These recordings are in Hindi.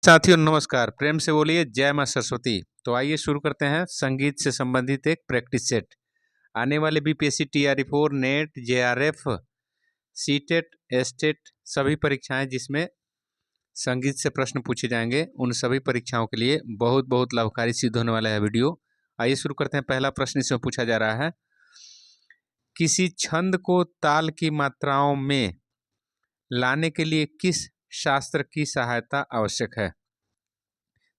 साथियों नमस्कार, प्रेम से बोलिए जय मां सरस्वती। तो आइए शुरू करते हैं संगीत से संबंधित एक प्रैक्टिस सेट। आने वाले BPSC TRE 4 net JRF CTET estate सभी परीक्षाएं जिसमें संगीत से प्रश्न पूछे जाएंगे, उन सभी परीक्षाओं के लिए बहुत बहुत लाभकारी सिद्ध होने वाला है वीडियो। आइए शुरू करते हैं। पहला प्रश्न इसमें पूछा जा रहा है, किसी छंद को ताल की मात्राओं में लाने के लिए किस शास्त्र की सहायता आवश्यक है?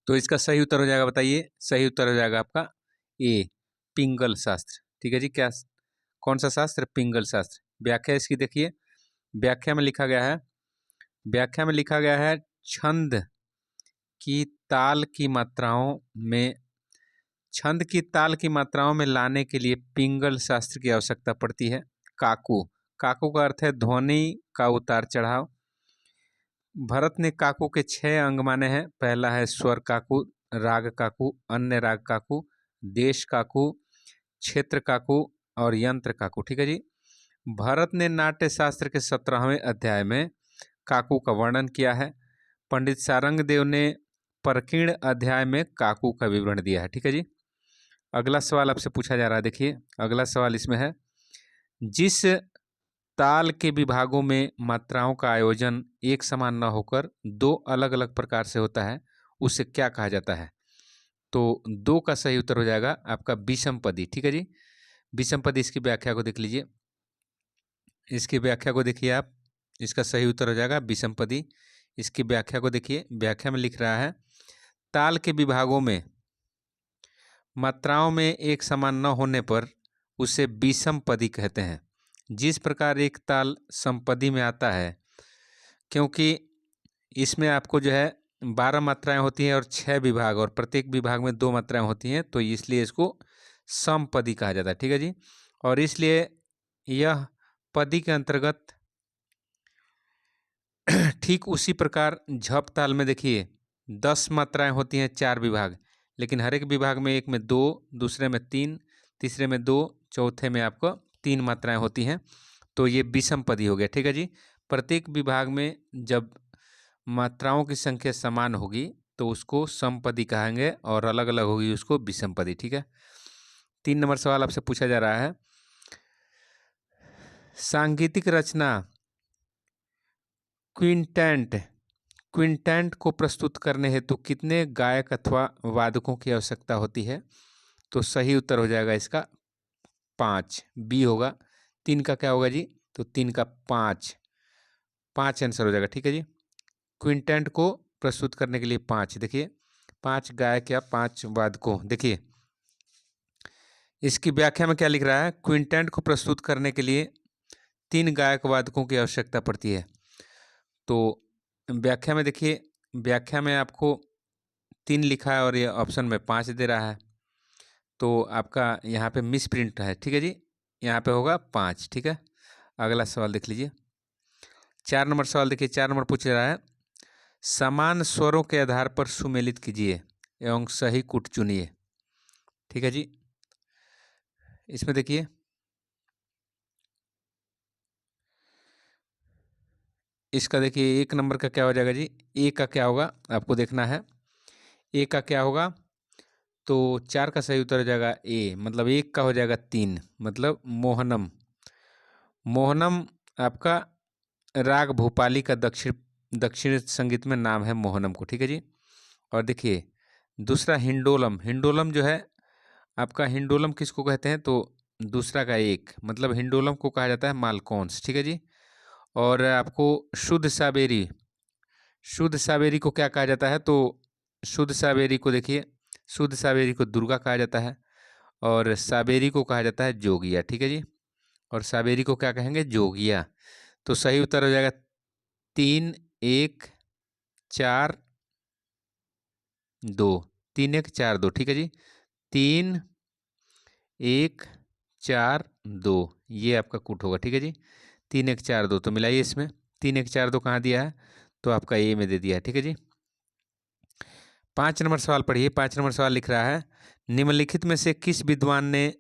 तो इसका सही उत्तर हो जाएगा, बताइए। सही उत्तर हो जाएगा आपका ए, पिंगल शास्त्र। ठीक है जी। क्या कौन सा शास्त्र? पिंगल शास्त्र। व्याख्या इसकी देखिए। व्याख्या में लिखा गया है, छंद की ताल की मात्राओं में, छंद की ताल की मात्राओं में लाने के लिए पिंगल शास्त्र की आवश्यकता पड़ती है। काकू, काकू का अर्थ है ध्वनि का उतार चढ़ाव। भरत ने काकू के 6 अंग माने हैं। पहला है स्वर काकू, राग काकू, अन्य राग काकू, देश काकू, क्षेत्र काकू और यंत्र काकू। ठीक है जी। भरत ने नाट्य शास्त्र के 17वें अध्याय में काकू का वर्णन किया है। पंडित सारंग देव ने परकीर्ण अध्याय में काकू का विवरण दिया है। ठीक है जी। अगला सवाल आपसे पूछा जा रहा है, देखिए अगला सवाल इसमें है, जिस ताल के विभागों में मात्राओं का आयोजन एक समान न होकर 2 अलग अलग प्रकार से होता है, उसे क्या कहा जाता है? तो 2 का सही उत्तर हो जाएगा आपका विषमपदी। ठीक है जी। विषमपदी, इसकी व्याख्या को देख लीजिए। इसकी व्याख्या को देखिए आप, इसका सही उत्तर हो जाएगा विषमपदी। इसकी व्याख्या को देखिए। व्याख्या में लिख रहा है, ताल के विभागों में मात्राओं में एक समान न होने पर उसे विषमपदी कहते हैं। जिस प्रकार एक ताल समपदी में आता है, क्योंकि इसमें आपको जो है 12 मात्राएं होती हैं और 6 विभाग, और प्रत्येक विभाग में 2 मात्राएं होती हैं, तो इसलिए इसको समपदी कहा जाता है। ठीक है जी। और इसलिए यह पदी के अंतर्गत ठीक उसी प्रकार झप ताल में देखिए 10 मात्राएं होती हैं, 4 विभाग, लेकिन हर एक विभाग में एक में 2, दूसरे में 3, तीसरे में 2, चौथे में आपको 3 मात्राएं होती हैं, तो ये विषमपदी हो गया। ठीक है जी। प्रत्येक विभाग में जब मात्राओं की संख्या समान होगी तो उसको समपदी कहेंगे, और अलग अलग होगी उसको विषमपदी। ठीक है। 3 नंबर सवाल आपसे पूछा जा रहा है, सांगीतिक रचना क्विंटेंट को प्रस्तुत करने हेतु कितने गायक अथवा वादकों की आवश्यकता होती है? तो सही उत्तर हो जाएगा इसका 5, बी होगा। 3 का क्या होगा जी? तो 3 का 5 आंसर हो जाएगा। ठीक है जी। क्विंटेंट को प्रस्तुत करने के लिए 5, देखिए 5 गायक या 5 वादकों। देखिए इसकी व्याख्या में क्या लिख रहा है, क्विंटेंट को प्रस्तुत करने के लिए 3 गायक वादकों की आवश्यकता पड़ती है। तो व्याख्या में देखिए, व्याख्या में आपको 3 लिखा है और ये ऑप्शन में 5 दे रहा है, तो आपका यहाँ पे मिस प्रिंट है। ठीक है जी। यहाँ पे होगा 5। ठीक है। अगला सवाल देख लीजिए। 4 नंबर सवाल देखिए। 4 नंबर पूछ रहा है, समान स्वरों के आधार पर सुमेलित कीजिए एवं सही कुट चुनिए। ठीक है जी। इसमें देखिए इसका देखिए 1 नंबर का क्या हो जाएगा जी? ए का क्या होगा आपको देखना है। ए का क्या होगा? तो 4 का सही उत्तर हो जाएगा ए, मतलब 1 का हो जाएगा 3, मतलब मोहनम। मोहनम आपका राग भूपाली का दक्षिण संगीत में नाम है मोहनम को। ठीक है जी। और देखिए दूसरा हिंडोलम। हिंडोलम जो है आपका, हिंडोलम किसको कहते हैं? तो दूसरा का 1, मतलब हिंडोलम को कहा जाता है मालकौंस। ठीक है जी। और आपको शुद्ध साबेरी, शुद्ध साबेरी को क्या कहा जाता है? तो शुद्ध साबेरी को देखिए, शुद्ध साबेरी को दुर्गा कहा जाता है, और साबेरी को कहा जाता है जोगिया। ठीक है जी। और साबेरी को क्या कहेंगे? जोगिया। तो सही उत्तर हो जाएगा 3 1 4 2, 3 1 4 2। ठीक है जी। 3 1 4 2, ये आपका कूट होगा। ठीक है जी। 3 1 4 2, तो मिलाइए इसमें। 3 1 4 2 कहाँ दिया है? तो आपका ए में दे दिया है। ठीक है जी। 5 नंबर सवाल पढ़िए। 5 नंबर सवाल लिख रहा है, निम्नलिखित में से किस विद्वान ने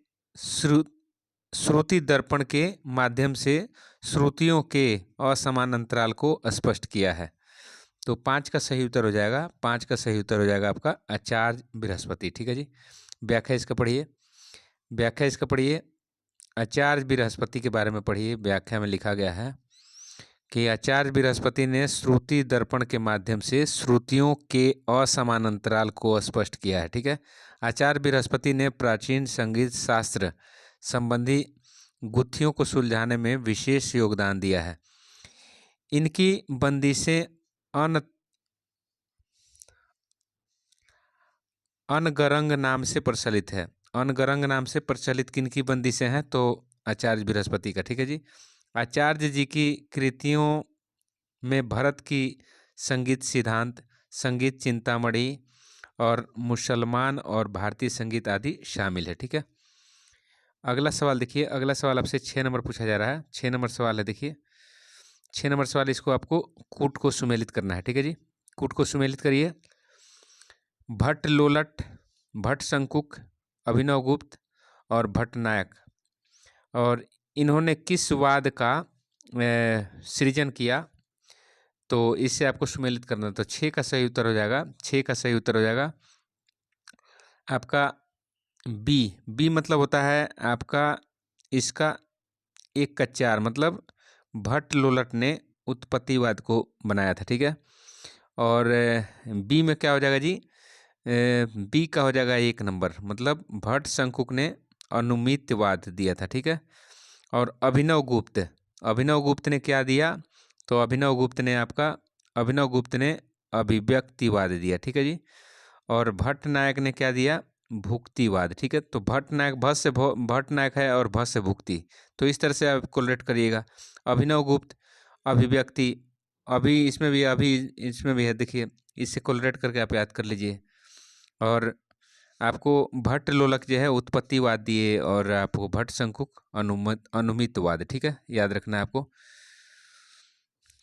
श्रुति दर्पण के माध्यम से श्रुतियों के असमान अंतराल को स्पष्ट किया है? तो 5 का सही उत्तर हो जाएगा, 5 का सही उत्तर हो जाएगा आपका आचार्य बृहस्पति। ठीक है जी। व्याख्या इसका पढ़िए, व्याख्या इसका पढ़िए। आचार्य बृहस्पति के बारे में पढ़िए। व्याख्या में लिखा गया है कि आचार्य बृहस्पति ने श्रुति दर्पण के माध्यम से श्रुतियों के असमान अंतराल को स्पष्ट किया है। ठीक है। आचार्य बृहस्पति ने प्राचीन संगीत शास्त्र संबंधी गुत्थियों को सुलझाने में विशेष योगदान दिया है। इनकी बंदिशें अनगरंग नाम से प्रचलित है। अनगरंग नाम से प्रचलित किनकी बंदिशें हैं? तो आचार्य बृहस्पति का। ठीक है जी। आचार्य जी की कृतियों में भरत की संगीत सिद्धांत, संगीत चिंतामणि और मुसलमान और भारतीय संगीत आदि शामिल है। ठीक है। अगला सवाल देखिए, अगला सवाल आपसे 6 नंबर पूछा जा रहा है। 6 नंबर सवाल है, देखिए 6 नंबर सवाल। इसको आपको कूट को सुमेलित करना है। ठीक है जी। कूट को सुमेलित करिए। भट्ट लोलट, भट्ट शंकुक, अभिनव गुप्त और भट्ट नायक, और इन्होंने किस वाद का सृजन किया? तो इससे आपको सुमेलित करना। तो 6 का सही उत्तर हो जाएगा, 6 का सही उत्तर हो जाएगा आपका बी। बी मतलब होता है आपका इसका 1 का 4, मतलब भट्ट लोलट ने उत्पत्तिवाद को बनाया था। ठीक है। और बी में क्या हो जाएगा जी? बी का हो जाएगा 1 नंबर, मतलब भट्ट शंकुक ने अनुमितवाद दिया था। ठीक है। और अभिनव गुप्त, अभिनव गुप्त ने क्या दिया? तो अभिनव गुप्त ने अभिव्यक्तिवाद दिया। ठीक है जी। और भट्ट नायक ने क्या दिया? भुक्तिवाद। ठीक है। तो भट्ट नायक भट्ट नायक है और भट्ट से भुक्ति, तो इस तरह से आप कोलेट करिएगा। अभिनव गुप्त, अभिव्यक्ति, अभी इसमें भी है, देखिए इससे कोलेट करके आप याद कर लीजिए। और आपको भट्ट लोलक जो है उत्पत्तिवाद दिए, और आपको भट्ट शंकुक अनुमितवाद। ठीक है, याद रखना है आपको।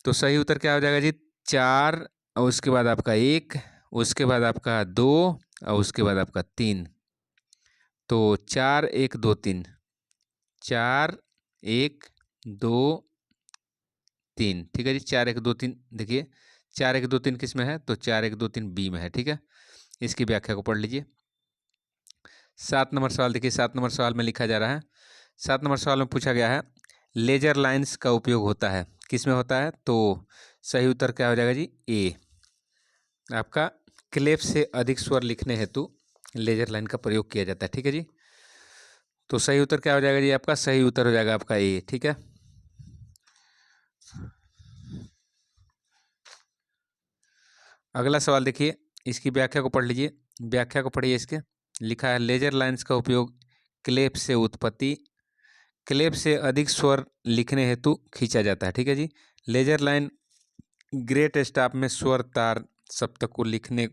तो सही उत्तर क्या हो जाएगा जी? 4, और उसके बाद आपका 1, उसके बाद आपका 2, और उसके बाद आपका 3। तो 4 1 2 3, 4 1 2 3। ठीक है जी। 4 1 2 3, देखिए 4 1 2 3 किस में है? तो 4 1 2 3 बी में है। ठीक है। इसकी व्याख्या को पढ़ लीजिए। 7 नंबर सवाल देखिए, 7 नंबर सवाल में लिखा जा रहा है, 7 नंबर सवाल में पूछा गया है लेजर लाइन्स का उपयोग होता है, किस में होता है? तो सही उत्तर क्या हो जाएगा जी? ए। आपका क्लेफ से अधिक स्वर लिखने हेतु लेजर लाइन का प्रयोग किया जाता है। ठीक है जी। तो सही उत्तर क्या हो जाएगा जी? आपका सही उत्तर हो जाएगा आपका ए। ठीक है। अगला सवाल देखिए, इसकी व्याख्या को पढ़ लीजिए, व्याख्या को पढ़िए। इसके लिखा है लेजर लाइन्स का उपयोग क्लेप से उत्पत्ति, क्लेप से अधिक स्वर लिखने हेतु खींचा जाता है। ठीक है जी। लेजर लाइन ग्रेट स्टॉप में स्वर तार सप्तक को लिखने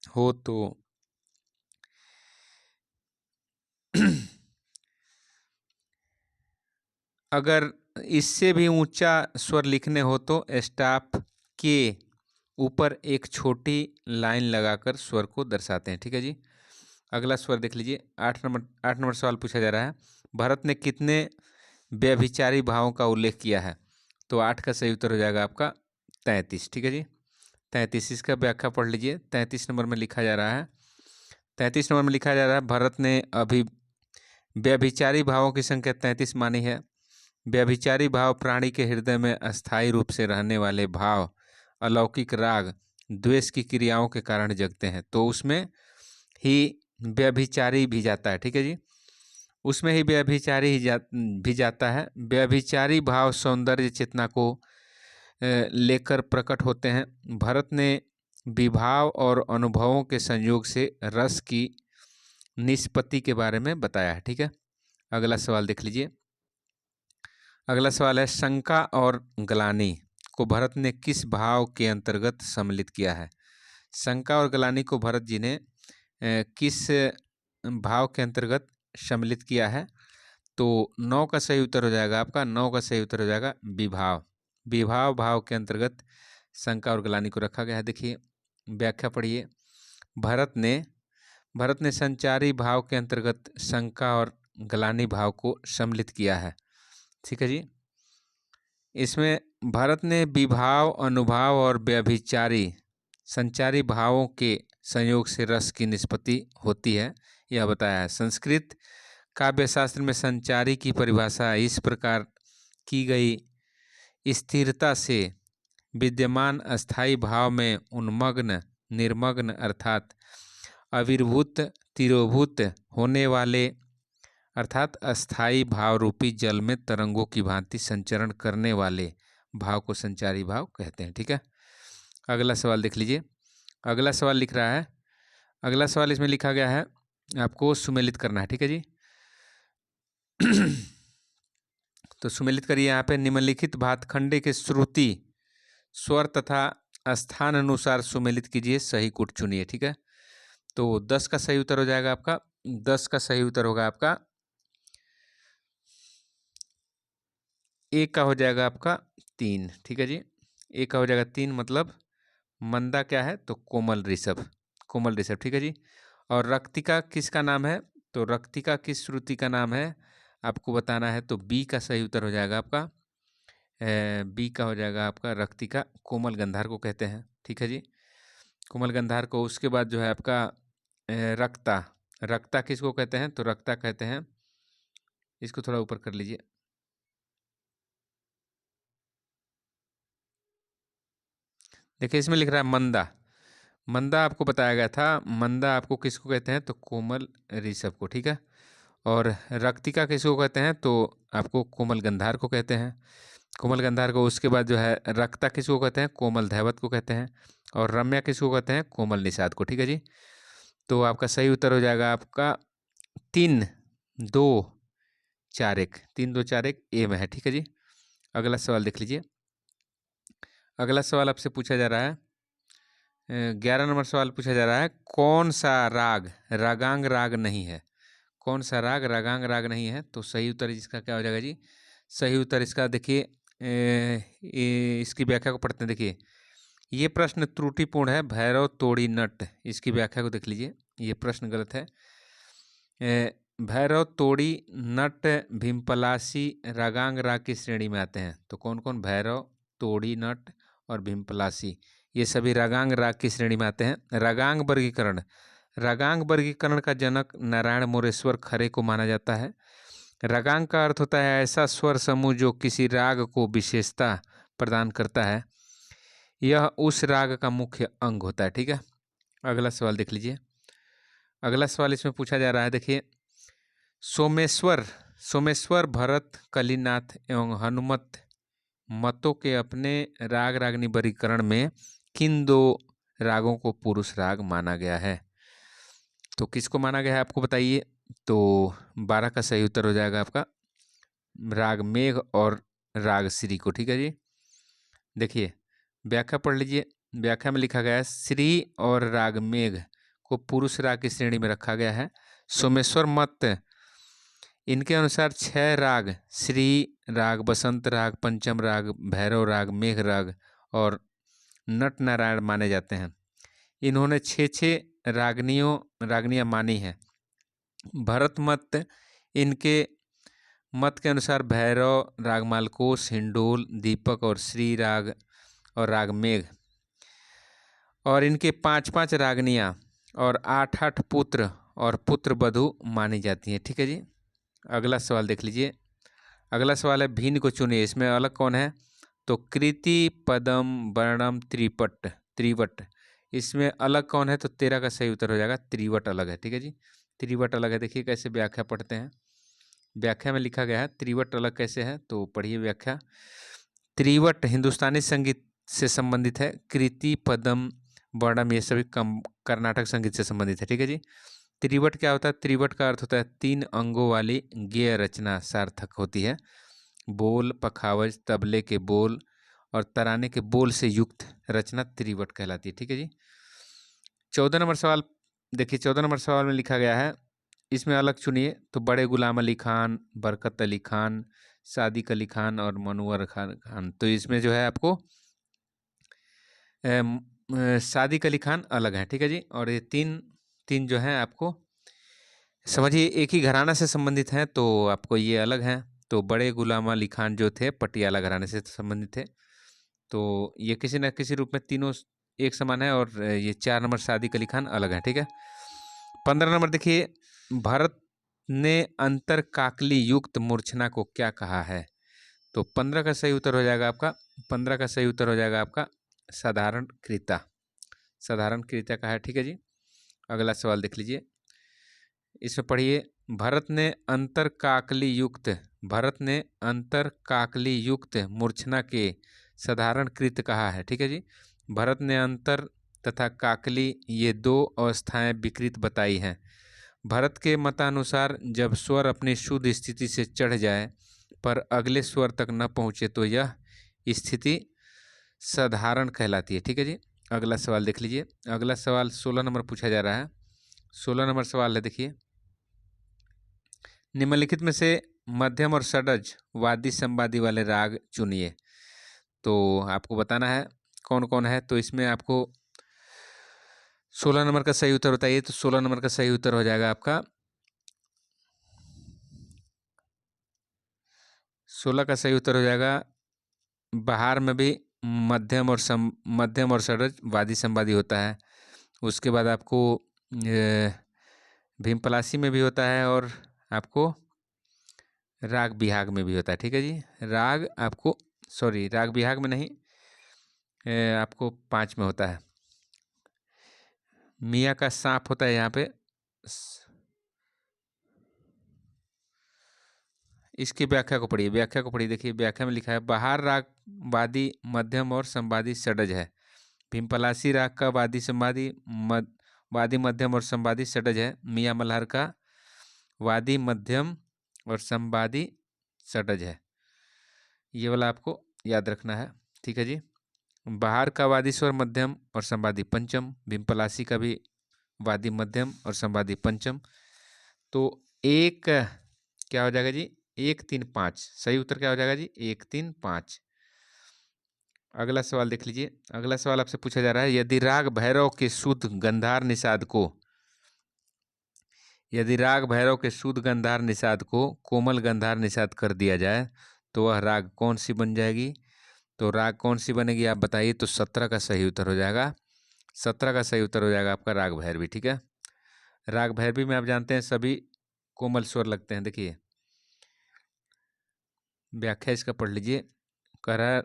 हो तो अगर इससे भी ऊंचा स्वर लिखने हो तो स्टॉप के ऊपर एक छोटी लाइन लगाकर स्वर को दर्शाते हैं। ठीक है जी। अगला स्वर देख लीजिए। 8 नंबर सवाल पूछा जा रहा है, भरत ने कितने व्यभिचारी भावों का उल्लेख किया है? तो 8 का सही उत्तर हो जाएगा आपका 33। ठीक है जी। 33, इसका व्याख्या पढ़ लीजिए। 33 नंबर में लिखा जा रहा है, 33 नंबर में लिखा जा रहा है, भरत ने अभी व्यभिचारी भावों की संख्या 33 मानी है। व्यभिचारी भाव प्राणी के हृदय में अस्थायी रूप से रहने वाले भाव, अलौकिक राग, द्वेष की क्रियाओं के कारण जगते हैं। तो उसमें ही व्यभिचारी भी जाता है। ठीक है जी। उसमें ही व्यभिचारी भी जाता है। व्यभिचारी भाव सौंदर्य चेतना को लेकर प्रकट होते हैं। भरत ने विभाव और अनुभवों के संयोग से रस की निष्पत्ति के बारे में बताया है। ठीक है। अगला सवाल देख लीजिए। अगला सवाल है, शंका और ग्लानि को भरत ने किस भाव के अंतर्गत सम्मिलित किया है? शंका और ग्लानि को भरत जी ने किस भाव के अंतर्गत सम्मिलित किया है? तो 9 का सही उत्तर हो जाएगा आपका, 9 का सही उत्तर हो जाएगा विभाव। विभाव भाव के अंतर्गत शंका और ग्लानि को रखा गया है। देखिए व्याख्या पढ़िए। भरत ने संचारी भाव के अंतर्गत शंका और ग्लानि भाव को सम्मिलित किया है। ठीक है जी। इसमें भारत ने विभाव, अनुभाव और व्यभिचारी संचारी भावों के संयोग से रस की निष्पत्ति होती है, यह बताया है। संस्कृत काव्यशास्त्र में संचारी की परिभाषा इस प्रकार की गई: स्थिरता से विद्यमान अस्थायी भाव में उन्मग्न, निर्मग्न अर्थात अविर्भूत, तिरोभूत होने वाले अर्थात अस्थायी भाव रूपी जल में तरंगों की भांति संचरण करने वाले भाव को संचारी भाव कहते हैं। ठीक है, अगला सवाल देख लीजिए। अगला सवाल लिख रहा है, अगला सवाल इसमें लिखा गया है, आपको सुमेलित करना है। ठीक है जी। तो सुमेलित करिए यहाँ पे, निम्नलिखित भातखंडे के श्रुति, स्वर तथा स्थान अनुसार सुमेलित कीजिए, सही कूट चुनिए। ठीक है, तो 10 का सही उत्तर हो जाएगा आपका, 10 का सही उत्तर होगा आपका, एक का हो जाएगा आपका 3। ठीक है जी, एक का हो जाएगा 3, मतलब मंदा क्या है, तो कोमल ऋषभ, कोमल ऋषभ। ठीक है जी। और रक्तिका किसका नाम है, तो रक्तिका किस श्रुति का नाम है आपको बताना है, तो बी का सही उत्तर हो जाएगा आपका, बी का हो जाएगा आपका रक्तिका, कोमल गंधार को कहते हैं। ठीक है जी, कोमल गंधार को। उसके बाद जो है आपका रक्ता, रक्ता किसको कहते हैं, तो रक्ता कहते हैं, इसको थोड़ा ऊपर कर लीजिए। देखिए इसमें लिख रहा है मंदा, मंदा आपको बताया गया था, मंदा आपको किसको कहते हैं, तो कोमल ऋषभ को। ठीक है, और रक्तिका किसको कहते हैं, तो आपको कोमल गंधार को कहते हैं, कोमल गंधार को। उसके बाद जो है रक्ता किसको कहते हैं, कोमल धैवत को कहते हैं, और रम्या किसको कहते हैं, कोमल निषाद को। ठीक है जी, तो आपका सही उत्तर हो जाएगा आपका 3, 2, 4, 1, 3, 2, 4, 1 ए में है। ठीक है जी, अगला सवाल देख लीजिए। अगला सवाल आपसे पूछा जा रहा है, 11 नंबर सवाल पूछा जा रहा है, कौन सा राग रागांग राग नहीं है, कौन सा राग रागांग राग नहीं है, तो सही उत्तर इसका क्या हो जाएगा जी, सही उत्तर इसका देखिए, इसकी व्याख्या को पढ़ते हैं। देखिए ये प्रश्न त्रुटिपूर्ण है, भैरव तोड़ी नट, इसकी व्याख्या को देख लीजिए, ये प्रश्न गलत है। भैरव तोड़ी नट भीमपलासी रागांग राग की श्रेणी में आते हैं, तो कौन कौन, भैरव, तोड़ी नट और भीमपलासी, ये सभी रागांग राग की श्रेणी में आते हैं। रागांग वर्गीकरण, रागांग वर्गीकरण का जनक नारायण मोरेश्वर खरे को माना जाता है। रागांग का अर्थ होता है ऐसा स्वर समूह जो किसी राग को विशेषता प्रदान करता है, यह उस राग का मुख्य अंग होता है। ठीक है, अगला सवाल देख लीजिए। अगला सवाल इसमें पूछा जा रहा है, देखिए सोमेश्वर, सोमेश्वर भरत कलिनाथ एवं हनुमत मतों के अपने राग रागनी वर्गीकरण में किन 2 रागों को पुरुष राग माना गया है, तो किसको माना गया है आपको बताइए, तो 12 का सही उत्तर हो जाएगा आपका, राग मेघ और राग श्री को। ठीक है जी, देखिए व्याख्या पढ़ लीजिए, व्याख्या में लिखा गया है, श्री और राग मेघ को पुरुष राग की श्रेणी में रखा गया है। सोमेश्वर मत, इनके अनुसार 6 राग श्री राग, बसंत राग, पंचम राग, भैरव राग, मेघ राग और नट नारायण माने जाते हैं। इन्होंने 6 रागनियाँ मानी हैं। भरत मत, इनके मत के अनुसार भैरव राग मालकोस, हिंडोल, दीपक और श्री राग और राग मेघ, और इनके 5 रागनियाँ और 8 पुत्र और पुत्र वधु मानी जाती हैं। ठीक है जी, अगला सवाल देख लीजिए। अगला सवाल है, भिन्न को चुनिए, इसमें अलग कौन है, तो कृति पदम वर्णम त्रिपट, त्रिवट, इसमें अलग कौन है, तो 13 का सही उत्तर हो जाएगा, त्रिवट अलग है। ठीक है जी, त्रिवट अलग है। देखिए कैसे व्याख्या पढ़ते हैं, व्याख्या में लिखा गया है त्रिवट अलग कैसे है, तो पढ़िए व्याख्या। त्रिवट हिंदुस्तानी संगीत से संबंधित है, कृति पदम वर्णम ये सभी कर्नाटक संगीत से संबंधित है। ठीक है जी, त्रिवट क्या होता है, त्रिवट का अर्थ होता है 3 अंगों वाली गेय रचना सार्थक होती है, बोल, पखावज, तबले के बोल और तराने के बोल से युक्त रचना त्रिवट कहलाती है। ठीक है जी, 14 नंबर सवाल देखिए, 14 नंबर सवाल में लिखा गया है, इसमें अलग चुनिए, तो बड़े गुलाम अली खान, बरकत अली खान, सादिक अली खान और मनवर खान, तो इसमें जो है आपको सादिक अली खान अलग है। ठीक है जी, और ये तीन जो हैं आपको समझिए एक ही घराना से संबंधित हैं, तो आपको ये अलग हैं। तो बड़े गुलाम अली खान जो थे पटियाला घराने से संबंधित थे, तो ये किसी न किसी रूप में तीनों एक समान है, और ये 4 नंबर सादिक अली खान अलग है, ठीक है। 15 नंबर देखिए, भरत ने अंतर काकली युक्त मूर्छना को क्या कहा है? तो 15 का सही उत्तर हो जाएगा आपका, 15 का सही उत्तर हो जाएगा आपका साधारण क्रिया। साधारण क्रिया का है, ठीक है जी। अगला सवाल देख लीजिए, इसमें पढ़िए, भरत ने अंतर काकली युक्त मूर्छना के साधारण कृत कहा है, ठीक है जी। भरत ने अंतर तथा काकली ये दो अवस्थाएं विकृत बताई हैं। भरत के मतानुसार जब स्वर अपनी शुद्ध स्थिति से चढ़ जाए पर अगले स्वर तक न पहुँचे तो यह स्थिति साधारण कहलाती है, ठीक है जी। अगला सवाल देख लीजिए, अगला सवाल 16 नंबर पूछा जा रहा है। 16 नंबर सवाल है, देखिए, निम्नलिखित में से मध्यम और षड्ज वादी संवादी वाले राग चुनिए। तो आपको बताना है कौन कौन है। तो इसमें आपको 16 नंबर का सही उत्तर बताइए। तो 16 नंबर का सही उत्तर हो जाएगा आपका, 16 का सही उत्तर हो जाएगा, बहार में भी मध्यम और षड्ज वादी संवादी होता है। उसके बाद आपको भीमपलासी में भी होता है, और आपको राग बिहाग में भी होता है, ठीक है जी। राग बिहाग में नहीं, आपको 5 में होता है। मियाँ का सांप होता है यहाँ पे। इसकी व्याख्या को पढ़िए, देखिए व्याख्या में लिखा है, बहार राग वादी मध्यम और संवादी षड्ज है। भीमपलासी राग का वादी मध्यम और संवादी षड्ज है। मियाँ मल्हार का वादी मध्यम और संवादी षड्ज है। ये वाला आपको याद रखना है, ठीक है जी। बहार का वादी स्वर मध्यम और संवादी पंचम, भीमपलासी का भी वादी मध्यम और संवादी पंचम। तो एक क्या हो जाएगा जी, 1 3 5 सही उत्तर क्या हो जाएगा जी, 1 3 5। अगला सवाल देख लीजिए, अगला सवाल आपसे पूछा जा रहा है, यदि राग भैरव के शुद्ध गंधार निषाद को कोमल गंधार निषाद कर दिया जाए तो वह राग कौन सी बन जाएगी? तो राग कौन सी बनेगी आप बताइए। तो 17 का सही उत्तर हो जाएगा, 17 का सही उत्तर हो जाएगा आपका राग भैरवी, ठीक है। राग भैरवी में आप जानते हैं सभी कोमल स्वर लगते हैं। देखिए व्याख्या इसका पढ़ लीजिए, कह रहा है,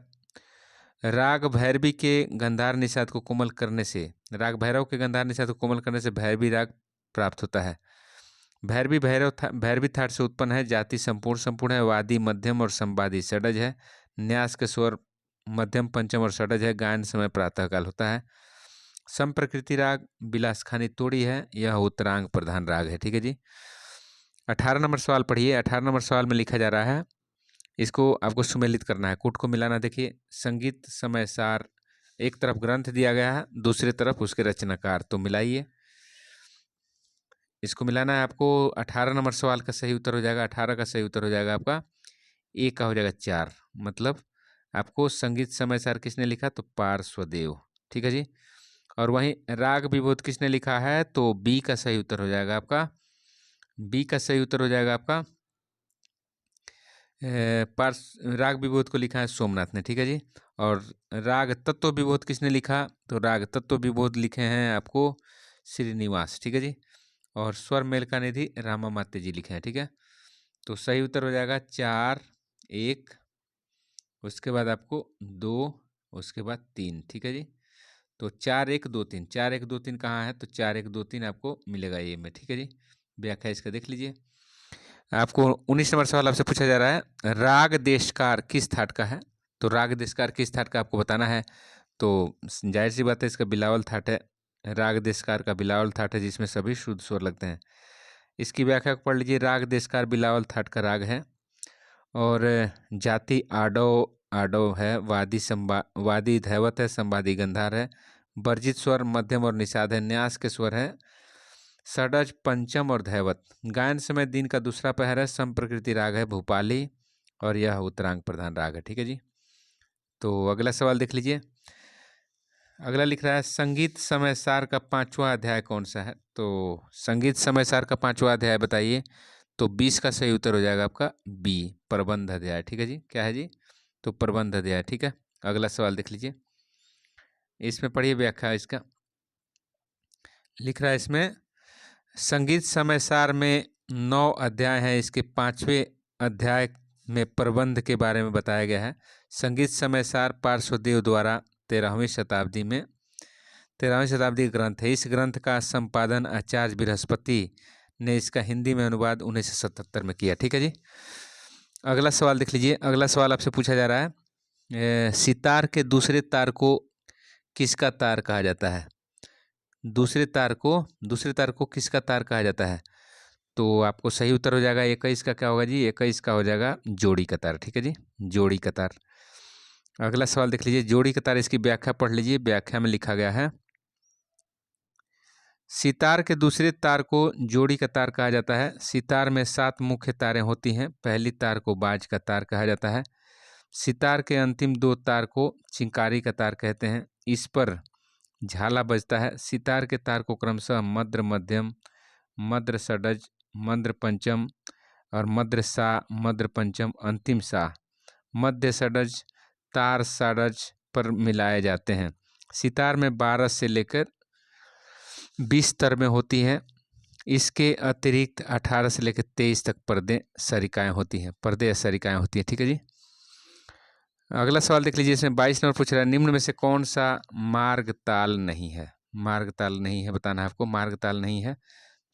राग भैरवी के गंधार निषाद को कोमल करने से, राग भैरव के गंधार निषाद को कोमल करने से भैरवी राग प्राप्त होता है। भैरवी थाट से उत्पन्न है, जाति संपूर्ण है, वादी मध्यम और संवादी षड्ज है, न्यास के स्वर मध्यम पंचम और षड्ज है, गायन समय प्रातःकाल होता है। संप्रकृति राग बिलासखानी तोड़ी है, यह उत्तरांग प्रधान राग है, ठीक है जी। 18 नंबर सवाल पढ़िए, 18 नंबर सवाल में लिखा जा रहा है, इसको आपको सुमेलित करना है, कूट को मिलाना। देखिए संगीत समय सार, एक तरफ ग्रंथ दिया गया है, दूसरी तरफ उसके रचनाकार, तो मिलाइए, इसको मिलाना है आपको। 18 नंबर सवाल का सही उत्तर हो जाएगा, 18 का सही उत्तर हो जाएगा आपका, ए का हो जाएगा 4। मतलब आपको संगीत समय सार किसने लिखा? तो पार्श्वदेव, ठीक है जी। और वहीं राग विबोध किसने लिखा है? तो बी का सही उत्तर हो जाएगा आपका, बी का सही उत्तर हो जाएगा आपका, राग विबोध को लिखा है सोमनाथ ने, ठीक है जी। और राग तत्व विबोध किसने लिखा? तो राग तत्व विबोध लिखे हैं आपको श्रीनिवास, ठीक है जी। और स्वर मेलका निधि रामामात्य जी लिखे हैं, ठीक है। तो सही उत्तर हो जाएगा 4 1, उसके बाद आपको 2, उसके बाद 3, ठीक है जी। तो 4 1 2 3, 4 1 2 3 कहाँ है? तो 4 1 2 3 आपको मिलेगा ये में, ठीक है जी। व्याख्या इसका देख लीजिए। आपको 19 नंबर सवाल आपसे पूछा जा रहा है, राग देशकार किस थाट का है? तो राग देशकार किस थाट का आपको बताना है। तो जाहिर सी बात है, इसका बिलावल थाट है, राग देशकार का बिलावल थाट है, जिसमें सभी शुद्ध स्वर लगते हैं। इसकी व्याख्या को पढ़ लीजिए, राग देशकार बिलावल थाट का राग है, और जाति आडव है, वादी धैवत है, संवादी गंधार है, वर्जित स्वर मध्यम और निषाद है, न्यास के स्वर है षडज पंचम और धैवत, गायन समय दिन का दूसरा पहर है, संप्रकृति राग है भूपाली, और यह उत्तरांग प्रधान राग है, ठीक है जी। तो अगला सवाल देख लीजिए, अगला लिख रहा है, संगीत समय सार का 5वां अध्याय कौन सा है? तो संगीत समय सार का 5वां अध्याय बताइए। तो 20 का सही उत्तर हो जाएगा आपका बी, प्रबंध अध्याय, ठीक है जी। क्या है जी? तो प्रबंध अध्याय, ठीक है। अगला सवाल देख लीजिए, इसमें पढ़िए व्याख्या इसका। लिख रहा है इसमें, संगीत समय सार में 9 अध्याय हैं। इसके 5वें अध्याय में प्रबंध के बारे में बताया गया है। संगीत समय सार पार्श्वदेव द्वारा 13वीं शताब्दी का ग्रंथ है। इस ग्रंथ का संपादन आचार्य बृहस्पति ने इसका हिंदी में अनुवाद 1977 में किया। ठीक है जी। अगला सवाल देख लीजिए। अगला सवाल आपसे पूछा जा रहा है, सितार के दूसरे तार को किसका तार कहा जाता है? दूसरे तार को किसका तार कहा जाता है? तो आपको सही उत्तर हो जाएगा 21 का क्या होगा जी? 21 का हो जाएगा जोड़ी का तार। ठीक है जी, जोड़ी का तार। अगला सवाल देख लीजिए, जोड़ी का तार, इसकी व्याख्या पढ़ लीजिए। व्याख्या में लिखा गया है, सितार के दूसरे तार को जोड़ी का तार कहा जाता है। सितार में 7 मुख्य तारें होती हैं। पहली तार को बाज का तार कहा जाता है। सितार के अंतिम 2 तार को चिंकारी का तार कहते हैं। इस पर झाला बजता है। सितार के तार को क्रमशः मद्र मध्यम, मद्र षडज, मद्र पंचम और मद्र सा, मद्र पंचम, अंतिम सा, मध्य षडज, तार षडज पर मिलाए जाते हैं। सितार में 12 से लेकर 20 तार में होती हैं। इसके अतिरिक्त 18 से लेकर 23 तक पर्दे सरिकाएं होती हैं। पर्दे या सरिकाएं होती हैं। ठीक है जी। अगला सवाल देख लीजिए, इसमें 22 नंबर पूछ रहा है, निम्न में से कौन सा मार्ग ताल नहीं है? मार्ग ताल नहीं है, बताना है आपको। मार्ग ताल नहीं है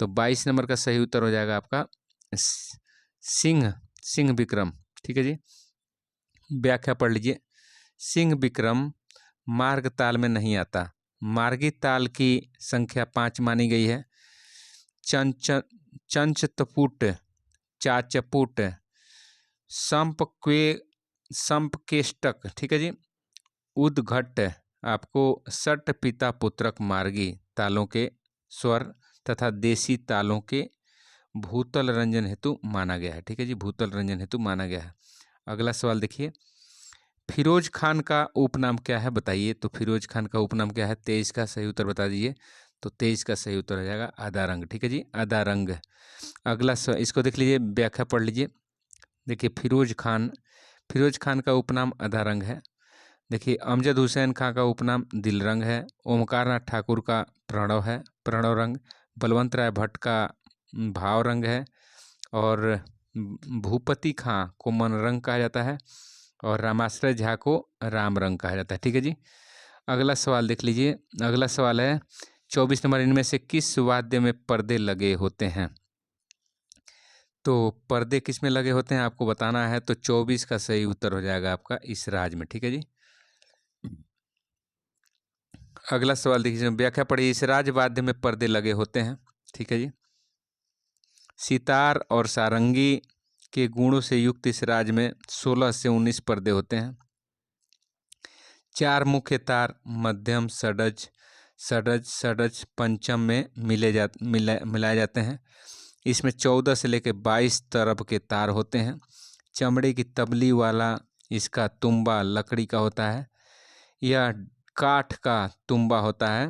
तो 22 नंबर का सही उत्तर हो जाएगा आपका सिंह विक्रम। ठीक है जी। व्याख्या पढ़ लीजिए। सिंह विक्रम मार्ग ताल में नहीं आता। मार्गी ताल की संख्या 5 मानी गई है। चंचतपुट, चाचपुट, संपकेष्टक, ठीक है जी, उद्घट आपको षट पिता पुत्रक मार्गी तालों के स्वर तथा देसी तालों के भूतल रंजन हेतु माना गया है। ठीक है जी, भूतल रंजन हेतु माना गया है। अगला सवाल देखिए, फिरोज खान का उपनाम क्या है? बताइए। तो फिरोज खान का उपनाम क्या है? 23 का सही उत्तर बता दीजिए। तो 23 का सही उत्तर हो जाएगा अदारंग। ठीक है जी, अदारंग। अगला इसको देख लीजिए, व्याख्या पढ़ लीजिए। देखिए, फिरोज खान का उपनाम अदारंग है। देखिए, अमजद हुसैन खां का उपनाम दिलरंग है। ओमकार नाथ ठाकुर का प्रणव है, प्रणव रंग। बलवंत राय भट्ट का भाव रंग है। और भूपति खां को मनरंग कहा जाता है। और रामाश्रय झा को राम रंग कहा जाता है। ठीक है जी। अगला सवाल देख लीजिए। अगला सवाल है 24 नंबर, इनमें से किस वाद्य में पर्दे लगे होते हैं? तो पर्दे किस में लगे होते हैं आपको बताना है। तो 24 का सही उत्तर हो जाएगा आपका इसराज में। ठीक है जी। अगला सवाल देखिए, व्याख्या पढ़िए। इसराज वाद्य में पर्दे लगे होते हैं। ठीक है जी। सितार और सारंगी के गुणों से युक्त इस राज में 16 से 19 पर्दे होते हैं। 4 मुख्य तार मध्यम, षडज, पंचम में मिलाए जाते हैं। इसमें 14 से लेकर 22 तरफ के तार होते हैं। चमड़े की तबली वाला इसका तुम्बा लकड़ी का होता है। यह काठ का तुम्बा होता है।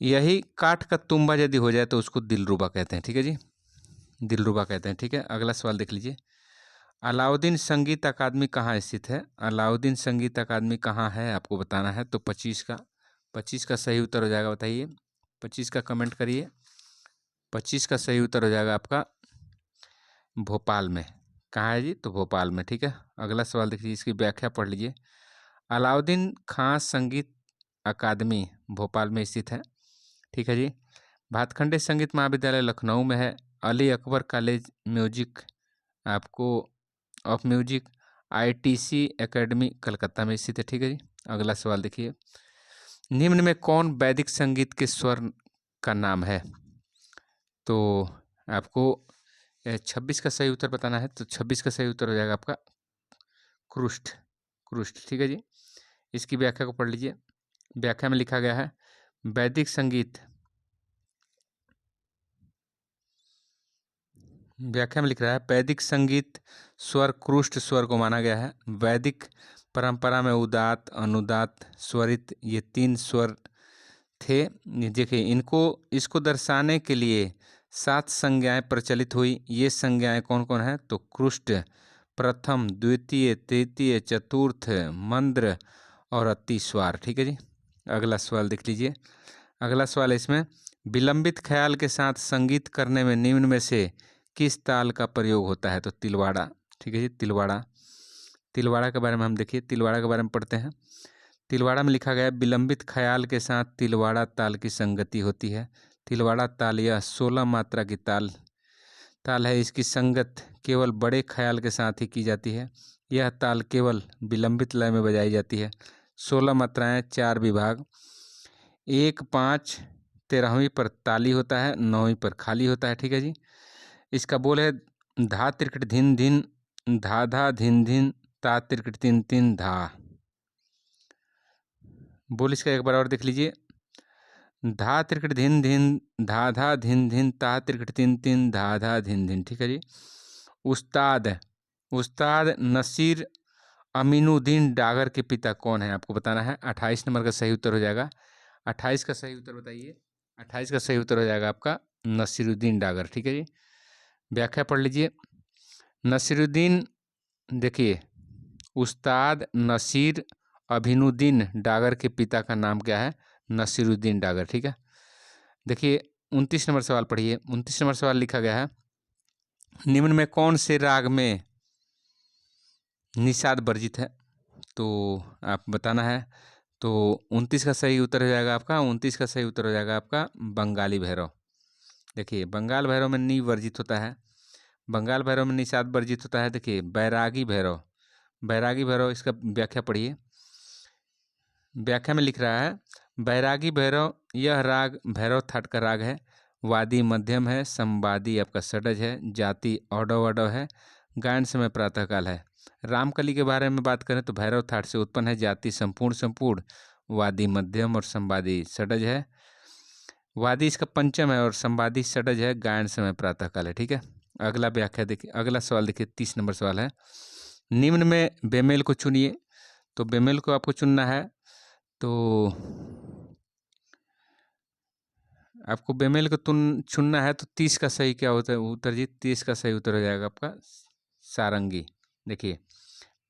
यही काठ का तुम्बा यदि हो जाए तो उसको दिलरुबा कहते हैं। ठीक है जी, दिलरुबा कहते हैं। ठीक है। अगला सवाल देख लीजिए, अलाउद्दीन संगीत अकादमी कहाँ स्थित है? अलाउद्दीन संगीत अकादमी कहाँ है आपको बताना है। तो 25 का सही उत्तर हो जाएगा। बताइए, 25 का कमेंट करिए। 25 का सही उत्तर हो जाएगा आपका भोपाल में। कहाँ है जी? तो भोपाल में। ठीक है। अगला सवाल देखिए, इसकी व्याख्या पढ़ लीजिए। अलाउद्दीन खां संगीत अकादमी भोपाल में स्थित है। ठीक है जी। भातखंडे संगीत महाविद्यालय लखनऊ में है। अली अकबर कॉलेज म्यूजिक आपको of music ITC academy Calcutta में स्थित है। ठीक है जी। अगला सवाल देखिए, निम्न में कौन वैदिक संगीत के स्वर का नाम है? तो आपको 26 का सही उत्तर बताना है। तो 26 का सही उत्तर हो जाएगा आपका क्रुष्ट। ठीक है जी। इसकी व्याख्या को पढ़ लीजिए। व्याख्या में लिखा गया है, वैदिक संगीत, व्याख्या में लिख रहा है, वैदिक संगीत स्वर क्रुष्ट स्वर को माना गया है। वैदिक परंपरा में उदात, अनुदात, स्वरित ये 3 स्वर थे। देखिए, इसको दर्शाने के लिए 7 संज्ञाएं प्रचलित हुई। ये संज्ञाएं कौन कौन है? तो क्रुष्ट, प्रथम, द्वितीय, तृतीय, चतुर्थ, मंद्र और अतिस्वार। ठीक है जी। अगला सवाल देख लीजिए। अगला सवाल है इसमें, विलंबित ख्याल के साथ संगीत करने में निम्न में से किस ताल का प्रयोग होता है? तो तिलवाड़ा। ठीक है जी, तिलवाड़ा। तिलवाड़ा के बारे में हम देखिए, तिलवाड़ा के बारे में पढ़ते हैं। तिलवाड़ा में लिखा गया है, विलंबित ख्याल के साथ तिलवाड़ा ताल की संगति होती है। तिलवाड़ा ताल यह 16 मात्रा की ताल है। इसकी संगत केवल बड़े ख्याल के साथ ही की जाती है। यह ताल केवल विलंबित लय में बजाई जाती है। 16 मात्राएं, 4 विभाग। 1, 5, 13वीं पर ताली होता है, 9वीं पर खाली होता है। ठीक है जी। इसका बोल है, धा त्रिकट धिन धिन, धा धा धिन धिन, ता त्रिकट तिन तिन धा। बोल इसका एक बार और देख लीजिए। धा त्रिकट धिन धिन, धा धा धिन धिन, ता त्रिकट तिन तिन, धा धा धिन धिन। ठीक है जी। उस्ताद नसीर अमीनुद्दीन डागर के पिता कौन है? आपको बताना है। 28 नंबर का सही उत्तर हो जाएगा। 28 का सही उत्तर बताइए। 28 का सही उत्तर हो जाएगा आपका नसीरुद्दीन डागर। ठीक है जी। व्याख्या पढ़ लीजिए। नसीरुद्दीन, देखिए, उस्ताद नसीर अभिनुद्दीन डागर के पिता का नाम क्या है? नसीरुद्दीन डागर। ठीक है। देखिए 29 नंबर सवाल पढ़िए। 29 नंबर सवाल लिखा गया है, निम्न में कौन से राग में निषाद वर्जित है? तो आप बताना है। तो 29 का सही उत्तर हो जाएगा आपका, 29 का सही उत्तर हो जाएगा आपका बंगाली भैरव। देखिए, बंगाल भैरव में नी वर्जित होता है, बंगाल भैरव में निषाद वर्जित होता है। देखिए, बैरागी भैरव, बैरागी भैरव, इसका व्याख्या पढ़िए। व्याख्या में लिख रहा है, बैरागी भैरव यह राग भैरव थाट का राग है। वादी मध्यम है, संवादी आपका षडज है, जाति औडव औडव है, गायन समय प्रातःकाल है। रामकली के बारे में बात करें तो भैरव थाट से उत्पन्न है, जाति संपूर्ण संपूर्ण, वादी मध्यम और संवादी षडज है। वादी इसका पंचम है और संवादी षडज है, गायन समय प्रातःकाल है। ठीक है। अगला व्याख्या देखिए, अगला सवाल देखिए, 30 नंबर सवाल है, निम्न में बेमेल को चुनिए। तो बेमेल को आपको चुनना है। तो आपको बेमेल को चुनना है। तो 30 का सही क्या होता है उत्तर जी? 30 का सही उत्तर हो जाएगा आपका सारंगी। देखिए,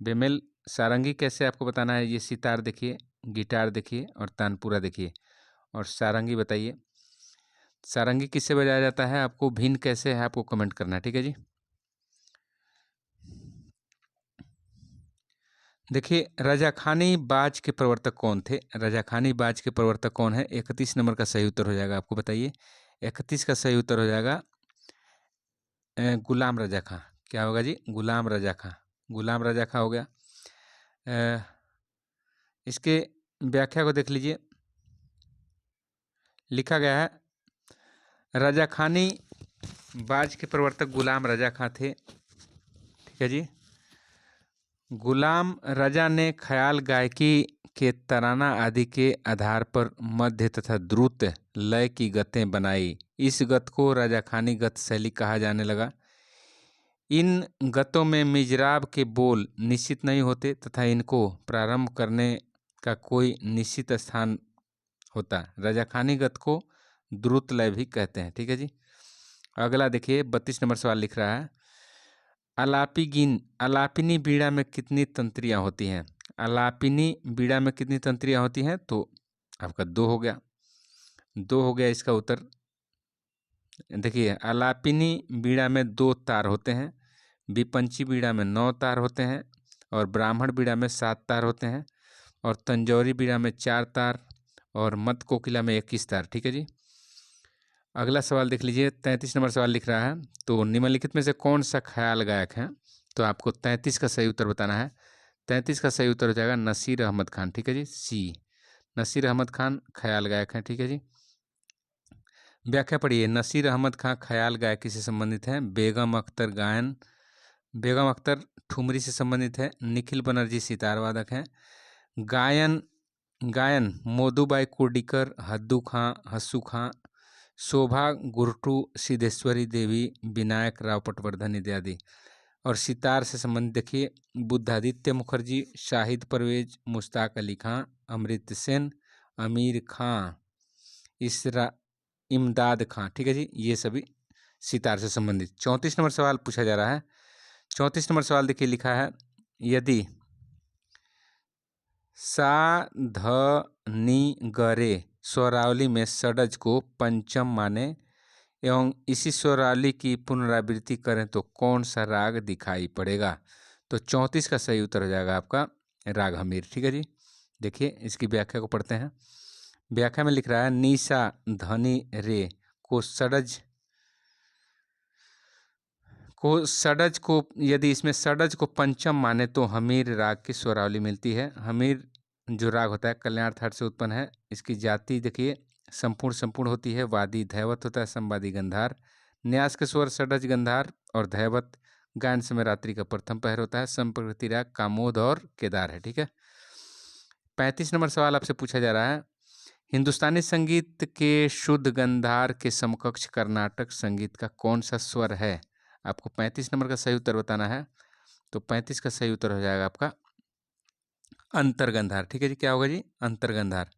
बेमेल सारंगी कैसे आपको बताना है? ये सितार देखिए, गिटार देखिए और तानपुरा देखिए, और सारंगी बताइए। सारंगी किससे बजाया जाता है? आपको भिन्न कैसे है आपको कमेंट करना है। ठीक है जी। देखिए, रजाखानी बाज के प्रवर्तक कौन थे? रजाखानी बाज के प्रवर्तक कौन है? 31 नंबर का सही उत्तर हो जाएगा, आपको बताइए। 31 का सही उत्तर हो जाएगा गुलाम रजा खां। क्या होगा जी? गुलाम रजा खां। गुलाम रजा खां हो गया। इसके व्याख्या को देख लीजिए। लिखा गया है, रजाखानी बाज के प्रवर्तक गुलाम रजा खां थे। ठीक है जी। गुलाम रजा ने ख्याल गायकी के तराना आदि के आधार पर मध्य तथा द्रुत लय की गतें बनाई। इस गत को रजाखानी गत शैली कहा जाने लगा। इन गतों में मिजराब के बोल निश्चित नहीं होते तथा इनको प्रारंभ करने का कोई निश्चित स्थान होता। रजाखानी गत को द्रुत लय भी कहते हैं। ठीक है जी। अगला देखिए, 32 नंबर सवाल लिख रहा है, अलापिनी बीड़ा में कितनी तंत्रियां होती हैं? अलापिनी बीड़ा में कितनी तंत्रियां होती हैं? तो आपका 2 हो गया, 2 हो गया इसका उत्तर। देखिए, अलापिनी बीड़ा में 2 तार होते हैं, विपंची बीड़ा में 9 तार होते हैं, और ब्राह्मण बीड़ा में 7 तार होते हैं, और तंजौरी बीड़ा में 4 तार, और मत कोकिला में 21 तार। ठीक है जी। अगला सवाल देख लीजिए, 33 नंबर सवाल लिख रहा है, तो निम्नलिखित में से कौन सा ख्याल गायक है? तो आपको 33 का सही उत्तर बताना है। 33 का सही उत्तर हो जाएगा नसीर अहमद खान। ठीक है जी, सी, नसीर अहमद खान ख्याल गायक हैं। ठीक है जी। व्याख्या पढ़िए। नसीर अहमद खान ख्याल गायकी से संबंधित हैं। बेगम अख्तर गायन, बेगम अख्तर ठुमरी से संबंधित है। निखिल बनर्जी सितार वादक हैं। गायन मोदूबाई कुर्डीकर, हद्दू खां, हस्सू खां, शोभा गुरटू, सिद्धेश्वरी देवी, विनायक राव पटवर्धन इत्यादि। और सितार से संबंधित देखिए, बुद्धादित्य मुखर्जी, शाहिद परवेज, मुश्ताक अली खां, अमृत सेन, अमीर खां, इमदाद खां। ठीक है जी, ये सभी सितार से संबंधित। 34 नंबर सवाल पूछा जा रहा है, 34 नंबर सवाल देखिए, लिखा है यदि सा ध नी गरे स्वरावली में षडज को पंचम माने एवं इसी स्वरावली की पुनरावृत्ति करें तो कौन सा राग दिखाई पड़ेगा। तो 34 का सही उत्तर हो जाएगा आपका राग हमीर। ठीक है जी, देखिए इसकी व्याख्या को पढ़ते हैं। व्याख्या में लिख रहा है निशा धनी रे को षडज को यदि इसमें षडज को पंचम माने तो हमीर राग की स्वरावली मिलती है। हमीर जो राग होता है कल्याण थाट से उत्पन्न है। इसकी जाति देखिए संपूर्ण होती है। वादी धैवत होता है, संवादी गंधार। न्यास के स्वर षडज गंधार और धैवत गायन समय रात्रि का प्रथम पहर होता है। संप्रकृति राग कामोद और केदार है। ठीक है, 35 नंबर सवाल आपसे पूछा जा रहा है हिंदुस्तानी संगीत के शुद्ध गंधार के समकक्ष कर्नाटक संगीत का कौन सा स्वर है। आपको 35 नंबर का सही उत्तर बताना है। तो 35 का सही उत्तर हो जाएगा आपका अंतर्गंधार। ठीक है जी, क्या होगा जी, अंतर्गंधार।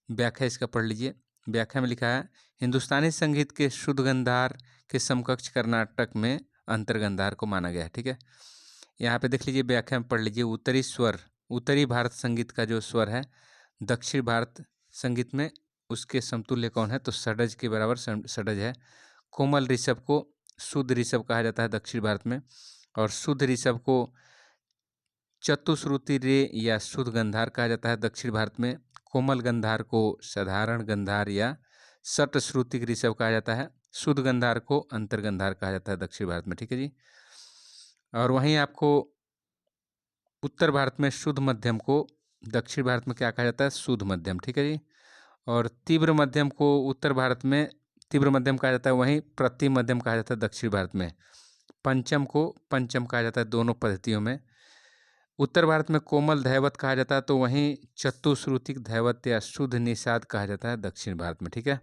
व्याख्या इसका पढ़ लीजिए। व्याख्या में लिखा है हिंदुस्तानी संगीत के शुद्ध गंधार के समकक्ष कर्नाटक में अंतर्गंधार को माना गया है। ठीक है, यहाँ पे देख लीजिए, व्याख्या में पढ़ लीजिए। उत्तरी स्वर, उत्तरी भारत संगीत का जो स्वर है दक्षिण भारत संगीत में उसके समतुल्य कौन है। तो षडज के बराबर षडज है। कोमल ऋषभ को शुद्ध ऋषभ कहा जाता है दक्षिण भारत में, और शुद्ध ऋषभ को चतुश्रुति रे या शुद्ध गंधार कहा जाता है दक्षिण भारत में। कोमल गंधार को साधारण गंधार या सट श्रुतिक ऋषभ कहा जाता है। शुद्ध गंधार को अंतर्गंधार कहा जाता है दक्षिण भारत में। ठीक है जी, और वहीं आपको उत्तर भारत में शुद्ध मध्यम को दक्षिण भारत में क्या कहा जाता है, शुद्ध मध्यम। ठीक है जी, और तीव्र मध्यम को उत्तर भारत में तीव्र मध्यम कहा जाता है, वहीं प्रति मध्यम कहा जाता है दक्षिण भारत में। पंचम को पंचम कहा जाता है दोनों पद्धतियों में। उत्तर भारत में कोमल धैवत कहा जाता है, तो वहीं चतुश्रुतिक धैवत या शुद्ध निषाद कहा जाता है दक्षिण भारत में। ठीक है,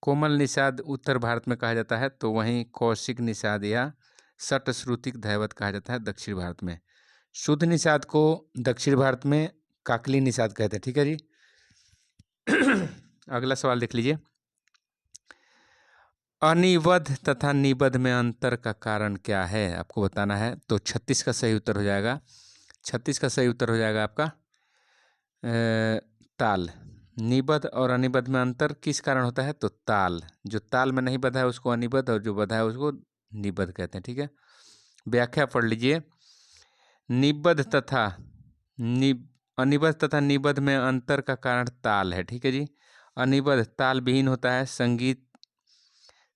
कोमल निषाद उत्तर भारत में कहा जाता है, तो वहीं कौशिक निषाद या सट श्रुतिक धैवत कहा जाता है दक्षिण भारत में। शुद्ध निषाद को दक्षिण भारत में काकली निषाद कहते हैं। ठीक है जी, अगला सवाल देख लीजिए। अनिबद्ध तथा निबद्ध में अंतर का कारण क्या है, आपको बताना है। तो 36 का सही उत्तर हो जाएगा। 36 का सही उत्तर हो जाएगा आपका ताल। निबद्ध और अनिबद्ध में अंतर किस कारण होता है, तो ताल। जो ताल में नहीं बधा है उसको अनिबद्ध और जो बधा है उसको निबद्ध कहते हैं। ठीक है, व्याख्या पढ़ लीजिए। निबद्ध तथा अनिबद्ध तथा निबद्ध में अंतर का कारण ताल है। ठीक है जी, अनिबद्ध ताल विहीन होता है।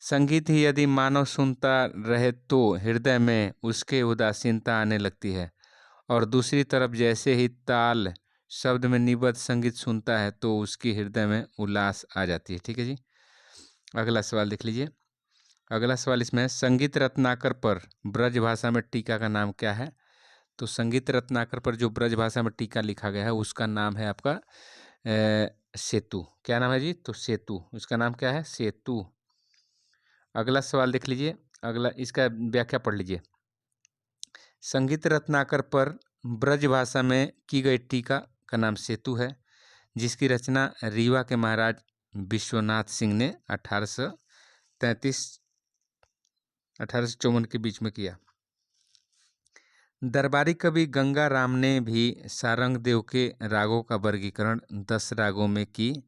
संगीत ही यदि मानव सुनता रहे तो हृदय में उसके उदासीनता आने लगती है, और दूसरी तरफ जैसे ही ताल शब्द में निबद्ध संगीत सुनता है तो उसकी हृदय में उल्लास आ जाती है। ठीक है जी, अगला सवाल देख लीजिए। अगला सवाल इसमें है संगीत रत्नाकर पर ब्रज भाषा में टीका का नाम क्या है। तो संगीत रत्नाकर पर जो ब्रज भाषा में टीका लिखा गया है उसका नाम है आपका सेतु। क्या नाम है जी, तो सेतु। उसका नाम क्या है, सेतु। अगला सवाल देख लीजिए। अगला इसका व्याख्या पढ़ लीजिए। संगीत रत्नाकर पर ब्रज भाषा में की गई टीका का नाम सेतु है, जिसकी रचना रीवा के महाराज विश्वनाथ सिंह ने 1853 के बीच में किया। दरबारी कवि गंगा राम ने भी सारंगदेव के रागों का वर्गीकरण 10 रागों में की।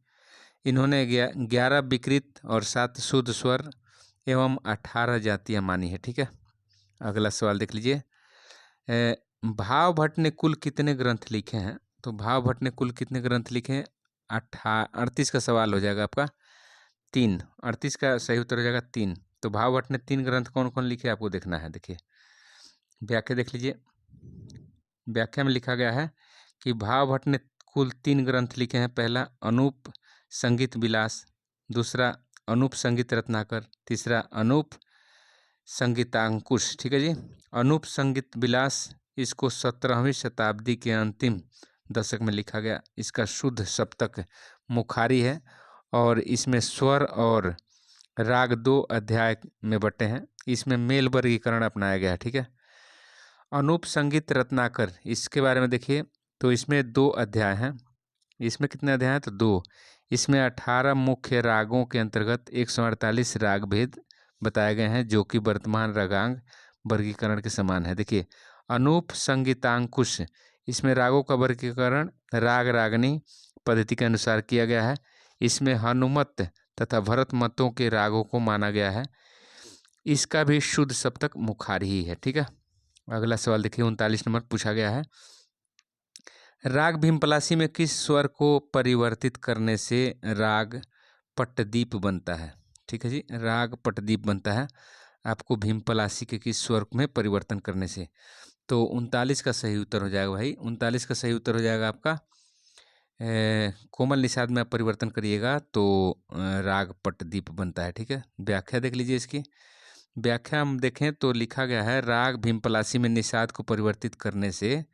इन्होंने 11 विकृत और 7 शुद्ध स्वर एवं 18 जातियाँ मानी है। ठीक है, अगला सवाल देख लीजिए। भाव भट्ट ने कुल कितने ग्रंथ लिखे हैं। तो भाव भट्ट ने कुल कितने ग्रंथ लिखे हैं, 38 का सवाल हो जाएगा आपका 3। 38 का सही उत्तर हो जाएगा 3। तो भाव भट्ट ने 3 ग्रंथ कौन कौन लिखे आपको देखना है। देखिए व्याख्या देख लीजिए। व्याख्या में लिखा गया है कि भाव भट्ट ने कुल 3 ग्रंथ लिखे हैं। पहला अनूप संगीत विलास, दूसरा अनूप संगीत रत्नाकर, तीसरा अनूप संगीतांकुश। ठीक है जी, अनूप संगीत विलास इसको 17वीं शताब्दी के अंतिम दशक में लिखा गया। इसका शुद्ध सप्तक मुखारी है और इसमें स्वर और राग 2 अध्याय में बटे हैं। इसमें मेल वर्गीकरण अपनाया गया है। ठीक है, अनूप संगीत रत्नाकर इसके बारे में देखिए तो इसमें 2 अध्याय हैं। इसमें कितने अध्याय हैं, तो 2। इसमें 18 मुख्य रागों के अंतर्गत 148 राग भेद बताए गए हैं, जो कि वर्तमान रागांग वर्गीकरण के समान है। देखिए, अनूप संगीतांकुश, इसमें रागों का वर्गीकरण राग रागनी पद्धति के अनुसार किया गया है। इसमें हनुमत तथा भरत मतों के रागों को माना गया है। इसका भी शुद्ध सप्तक मुखारी ही है। ठीक है, अगला सवाल देखिए 39 नंबर पूछा गया है, राग भीमपलासी में किस स्वर को परिवर्तित करने से राग पट्टदीप बनता है। ठीक है जी, राग पट्टदीप बनता है आपको भीमपलासी के किस स्वर में परिवर्तन करने से। तो 39 का सही उत्तर हो जाएगा भाई, 39 का सही उत्तर हो जाएगा आपका कोमल निषाद में आप परिवर्तन करिएगा तो राग पट्टदीप बनता है। ठीक है, व्याख्या देख लीजिए इसकी। व्याख्या हम देखें तो लिखा गया है, राग भीमपलासी में निषाद को परिवर्तित करने से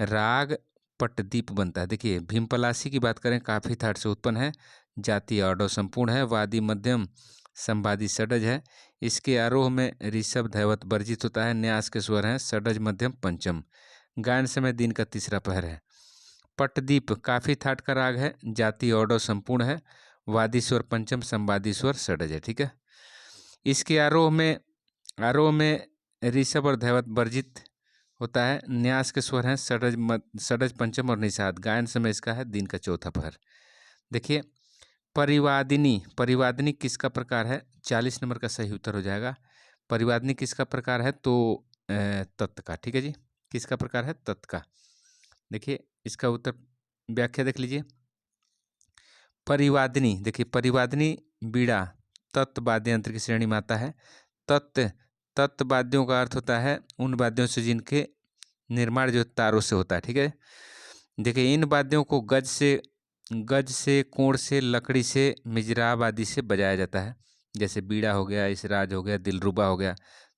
राग पट्टदीप बनता है। देखिए, भीमपलासी की बात करें काफी थाट से उत्पन्न है, जाति ऑडो संपूर्ण है, वादी मध्यम संवादी षडज है। इसके आरोह में ऋषभ धैवत वर्जित होता है, न्यास के स्वर हैं षडज मध्यम पंचम, गायन समय दिन का तीसरा पहर है। पट्टदीप काफी थाट का राग है, जाति ऑडो संपूर्ण है, वादी स्वर पंचम संवादी स्वर षडज है। ठीक है, इसके आरोह में ऋषभ और धैवत वर्जित होता है, न्यास के स्वर हैं षडज पंचम और निषाद, गायन समय इसका है दिन का चौथा पहर। देखिए, परिवादिनी किसका प्रकार है, 40 नंबर का सही उत्तर हो जाएगा। परिवादिनी किसका प्रकार है तो तत् का। ठीक है जी, किसका प्रकार है, तत् का। देखिए, इसका उत्तर व्याख्या देख लीजिए। परिवादिनी, देखिए परिवादिनी बीड़ा तत् वाद्य यंत्र की श्रेणी में आता है। तत् वाद्यों का अर्थ होता है उन वाद्यों से जिनके निर्माण जो तारों से होता है। ठीक है, देखिए इन वाद्यों को गज से, कोण से, लकड़ी से, मिजराब आदि से बजाया जाता है। जैसे बीड़ा हो गया, इसराज हो गया, दिलरुबा हो गया,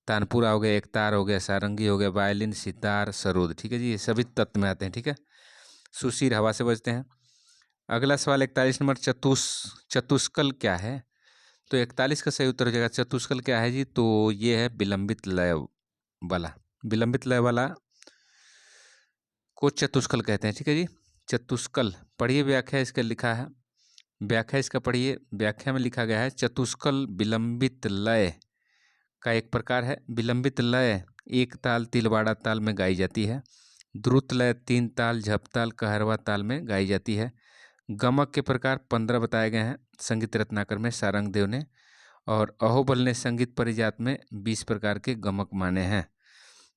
तानपुरा हो गया, एकतार हो गया, सारंगी हो गया, वायलिन, सितार, सरोद। ठीक है जी, ये सभी तत्व में आते हैं। ठीक है, सुशीर हवा से बजते हैं। अगला सवाल 41 नंबर, चतुष्कल क्या है। तो 41 का सही उत्तर हो जाएगा, चतुष्कल क्या है जी, तो ये है विलंबित लय वाला। विलंबित लय वाला को चतुष्कल कहते हैं। ठीक है जी, चतुष्कल। पढ़िए व्याख्या इसका लिखा है, व्याख्या इसका पढ़िए। व्याख्या में लिखा गया है, चतुष्कल विलंबित लय का एक प्रकार है। विलंबित लय एक ताल तिलवाड़ा ताल में गाई जाती है। द्रुत लय 3 ताल झपताल कहरवा ताल में गाई जाती है। गमक के प्रकार 15 बताए गए हैं संगीत रत्नाकर में सारंग देव ने, और अहोबल ने संगीत परिजात में 20 प्रकार के गमक माने हैं।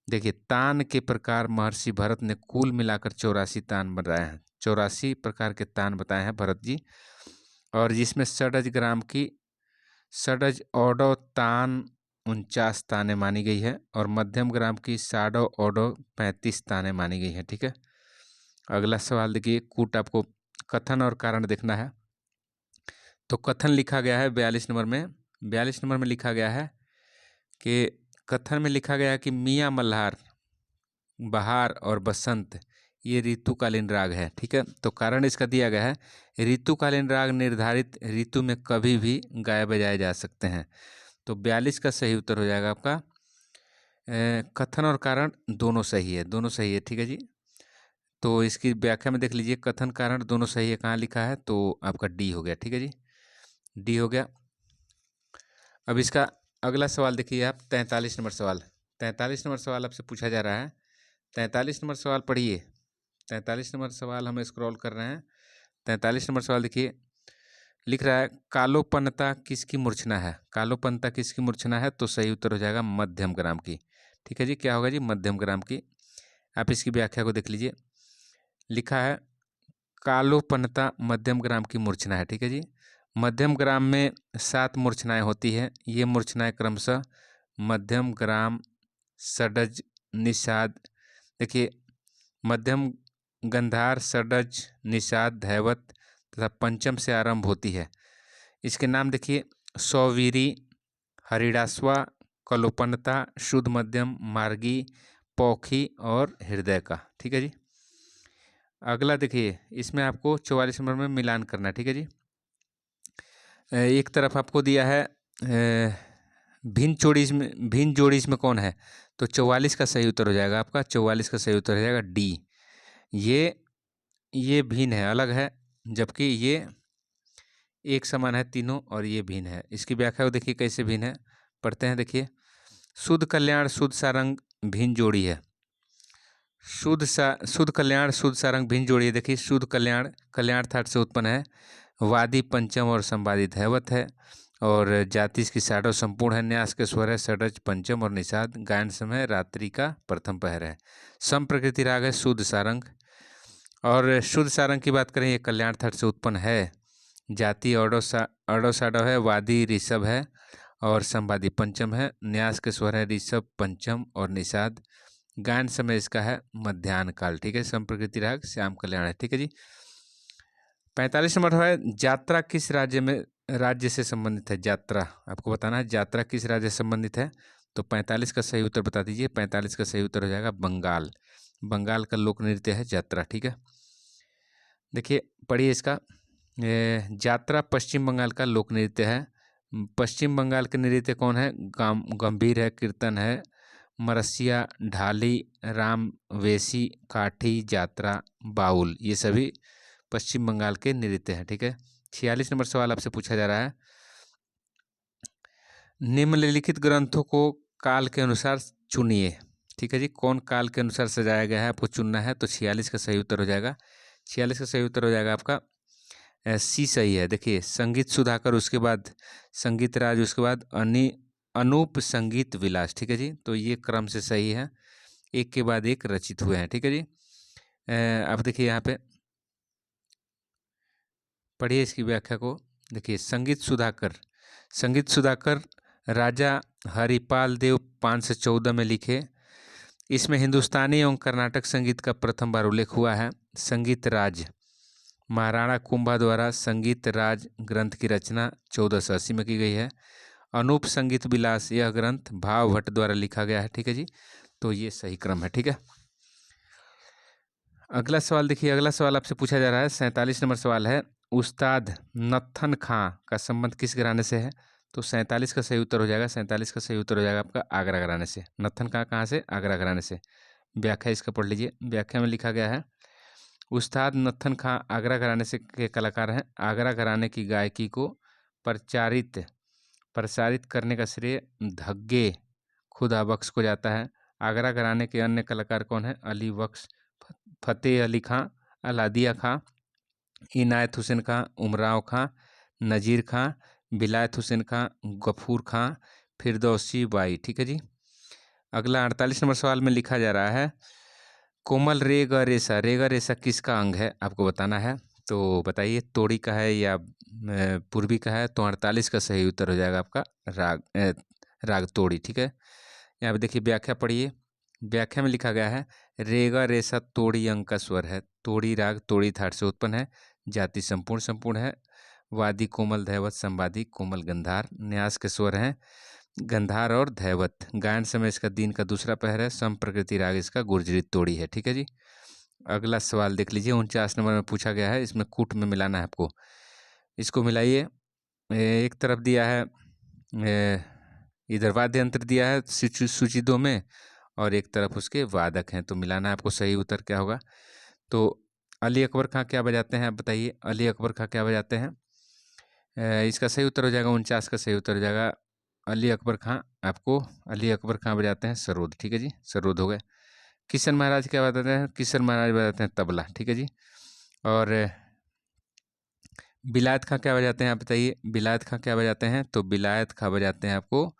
देखिए, तान के प्रकार महर्षि भरत ने कुल मिलाकर 84 तान बताए हैं, 84 प्रकार के तान बताए हैं भरत जी, और जिसमें षडज ऑडो तान 49 ताने मानी गई है, और मध्यम ग्राम की साडो ऑडो 35 ताने मानी गई है। ठीक है, अगला सवाल देखिए, कूट आपको कथन और कारण देखना है। तो कथन लिखा गया है 42 नंबर में। 42 नंबर में लिखा गया है कि कथन में लिखा गया है कि मियाँ मल्हार, बहार और बसंत ये ऋतुकालीन राग है। ठीक है, तो कारण इसका दिया गया है, ऋतुकालीन राग निर्धारित ऋतु में कभी भी गाए बजाए जा सकते हैं। तो 42 का सही उत्तर हो जाएगा आपका। कथन और कारण दोनों सही है, दोनों सही है। ठीक है जी, तो इसकी व्याख्या में देख लीजिए, कथन कारण दोनों सही है, कहाँ लिखा है तो आपका डी हो गया। ठीक है जी, डी हो गया। अब इसका अगला सवाल देखिए आप, 43 नंबर सवाल। 43 नंबर सवाल आपसे पूछा जा रहा है। 43 नंबर सवाल पढ़िए। 43 नंबर सवाल हम स्क्रॉल कर रहे हैं। 43 नंबर सवाल देखिए, लिख रहा है, कालोपनता किसकी मूर्छना है। कालोपनता किसकी मूर्छना है, तो सही उत्तर हो जाएगा मध्यम ग्राम की। ठीक है जी, क्या होगा जी, मध्यम ग्राम की। आप इसकी व्याख्या को देख लीजिए, लिखा है कालोपनता मध्यम ग्राम की मूर्छना है। ठीक है जी, मध्यम ग्राम में 7 मूर्छनाएं होती हैं। ये मूर्छनाएं क्रमशः मध्यम ग्राम, षडज, निषाद, देखिए मध्यम गंधार, षडज, निषाद, धैवत तथा पंचम से आरंभ होती है। इसके नाम देखिए, सौवीरी, हरिडास्वा, कलोपनता, शुद्ध मध्यम, मार्गी, पौखी और हृदय का। ठीक है जी, अगला देखिए, इसमें आपको 44 नंबर में मिलान करना है। ठीक है जी, एक तरफ आपको दिया है भिन्न जोड़ी इसमें कौन है, तो 44 का सही उत्तर हो जाएगा आपका। 44 का सही उत्तर हो जाएगा डी। ये भिन्न है, अलग है, जबकि ये एक समान है तीनों, और ये भिन्न है। इसकी व्याख्या को देखिए कैसे भिन्न है, पढ़ते हैं। देखिए, शुद्ध कल्याण शुद्ध सारंग भिन्न जोड़ी है। शुद्ध कल्याण शुद्ध सारंग भिन्न जोड़ी है। देखिए शुद्ध कल्याण कल्याण थाट से उत्पन्न है, वादी पंचम और संवादी धैवत है, और जाति इसकी षाडव संपूर्ण है। न्यास के स्वर है षडज पंचम और निषाद। गायन समय रात्रि का प्रथम पहर है। सम प्रकृति राग है शुद्ध सारंग। और शुद्ध सारंग की बात करें, ये कल्याण थाट से उत्पन्न है। जाति अडो षाडव है, वादी ऋषभ है और संवादी पंचम है। न्यास के स्वर है ऋषभ पंचम और निषाद। गायन समय इसका है मध्याह्न काल। ठीक है, सम प्रकृति राग श्याम कल्याण है। ठीक है जी। 45 नंबर है, यात्रा किस राज्य से संबंधित है। यात्रा आपको बताना है, यात्रा किस राज्य से संबंधित है। तो 45 का सही उत्तर बता दीजिए। 45 का सही उत्तर हो जाएगा बंगाल। बंगाल का लोक नृत्य है यात्रा। ठीक है, देखिए पढ़िए इसका। यात्रा पश्चिम बंगाल का लोक नृत्य है। पश्चिम बंगाल के नृत्य कौन है? गंभीर है, कीर्तन है, मरसिया, ढाली, राम वेशी, काठी, यात्रा, बाउल, ये सभी पश्चिम बंगाल के नृत्य हैं। ठीक है, 46 नंबर सवाल आपसे पूछा जा रहा है, निम्नलिखित ग्रंथों को काल के अनुसार चुनिए। ठीक है जी, कौन काल के अनुसार सजाया गया है आपको चुनना है। तो 46 का सही उत्तर हो जाएगा, 46 का सही उत्तर हो जाएगा आपका सी सही है। देखिए संगीत सुधाकर, उसके बाद संगीत राज, उसके बाद अनूप संगीत विलास। ठीक है जी, तो ये क्रम से सही है, एक के बाद एक रचित हुए हैं। ठीक है जी, अब देखिए यहाँ पे पढ़िए इसकी व्याख्या को। देखिए संगीत सुधाकर राजा हरिपाल देव 514 में लिखे। इसमें हिंदुस्तानी एवं कर्नाटक संगीत का प्रथम बार उल्लेख हुआ है। संगीत राज महाराणा कुंभा द्वारा संगीत राज ग्रंथ की रचना 1480 में की गई है। अनूप संगीत विलास यह ग्रंथ भाव भट्ट द्वारा लिखा गया है। ठीक है जी, तो ये सही क्रम है। ठीक है, अगला सवाल देखिए। अगला सवाल आपसे पूछा जा रहा है, 47 नंबर सवाल है, उस्ताद नत्थन खां का संबंध किस घराने से है। तो 47 का सही उत्तर हो जाएगा, 47 का सही उत्तर हो जाएगा आपका आगरा घराने से। नत्थन खां कहाँ से? आगरा घराने से। व्याख्या इसका पढ़ लीजिए। व्याख्या में लिखा गया है, उस्ताद नत्थन खां आगरा घराने से के कलाकार हैं। आगरा घराने की गायकी को प्रसारित करने का श्रेय धग्गे खुदा बख्श को जाता है। आगरा घराने के अन्य कलाकार कौन हैं? अली बख्श, फतेह अली खां, अलादिया खां, इनायत हुसैन खां, उमराव खां, नज़ीर खां, बिलायत हुसैन खां, गफूर खां, फिरदौसी बाई। ठीक है जी, अगला 48 नंबर सवाल में लिखा जा रहा है, कोमल रेगा रेसा किसका अंग है आपको बताना है। तो बताइए तोड़ी का है या पूर्वी का है। तो 48 का सही उत्तर हो जाएगा आपका राग तोड़ी। ठीक है, यहाँ पे देखिए व्याख्या पढ़िए। व्याख्या में लिखा गया है, रेगा रेसा तोड़ी अंग का स्वर है। तोड़ी राग तोड़ी थाट से उत्पन्न है। जाति संपूर्ण है। वादी कोमल धैवत, संवादी कोमल गंधार। न्यास के स्वर हैं गंधार और धैवत। गायन समय इसका दिन का दूसरा पहर है। सम प्रकृति राग इसका गुर्जरी तोड़ी है। ठीक है जी, अगला सवाल देख लीजिए। 49 नंबर में पूछा गया है, इसमें कूट में मिलाना है आपको। इसको मिलाइए। एक तरफ दिया है, इधर वाद्य यंत्र दिया है सूची 2 में, और एक तरफ उसके वादक हैं। तो मिलाना है आपको। सही उत्तर क्या होगा? तो अली अकबर खां क्या बजाते हैं आप बताइए। अली अकबर खां क्या बजाते हैं? इसका सही उत्तर हो जाएगा 49 का सही उत्तर हो जाएगा अली अकबर खां। आपको अली अकबर खां बजाते हैं सरोद। ठीक है जी, सरोद हो गए। किशन महाराज क्या बजाते हैं? किशन महाराज बजाते हैं तबला। ठीक है जी, और बिलायत खां क्या बजाते हैं आप बताइए। बिलायत खां क्या बजाते हैं? तो बिलायत खां बजाते हैं आपको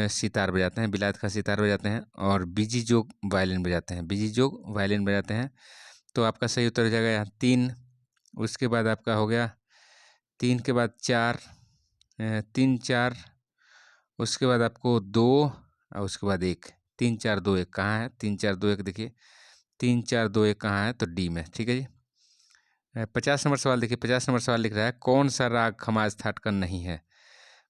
सितार बजाते हैं। बिलायत खां सितार बजाते हैं। और बीजी जोग वायलिन बजाते हैं। बीजी जोग वायलिन बजाते हैं। तो आपका सही उत्तर हो जाएगा यहाँ 3। उसके बाद आपका हो गया 3 के बाद 4, 3 4, उसके बाद आपको 2 और उसके बाद 1। 3 4 2 1 कहाँ है? 3 4 2 1 देखिए, 3 4 2 1 कहाँ है? तो डी में। ठीक है जी, 50 नंबर सवाल देखिए। 50 नंबर सवाल लिख रहा है, कौन सा राग खमाज थाट का नहीं है।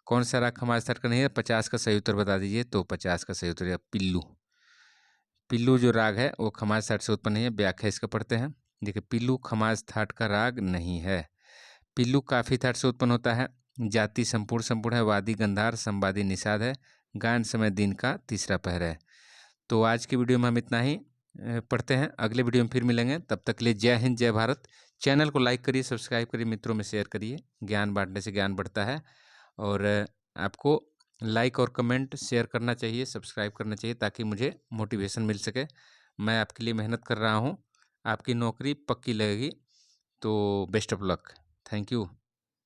कौन सा राग खमाज थाट का नहीं है? 50 का सही उत्तर बता दीजिए। तो 50 का सही उत्तर है पिल्लू। पिल्लू जो राग है वो खमाज थाट से उत्पन्न नहीं है। व्याख्या इसका पढ़ते हैं। देखिए पिल्लू खमाज थाट का राग नहीं है। पिल्लू काफी थाट से उत्पन्न होता है। जाति संपूर्ण है। वादी गंधार, संवादी निषाद है। गायन समय दिन का तीसरा पहर है। तो आज की वीडियो में हम इतना ही पढ़ते हैं। अगले वीडियो में फिर मिलेंगे, तब तक के लिए जय हिंद जय भारत। चैनल को लाइक करिए, सब्सक्राइब करिए, मित्रों में शेयर करिए। ज्ञान बांटने से ज्ञान बढ़ता है। और आपको लाइक और कमेंट शेयर करना चाहिए, सब्सक्राइब करना चाहिए, ताकि मुझे मोटिवेशन मिल सके। मैं आपके लिए मेहनत कर रहा हूँ, आपकी नौकरी पक्की लगेगी। तो best of luck. Thank you.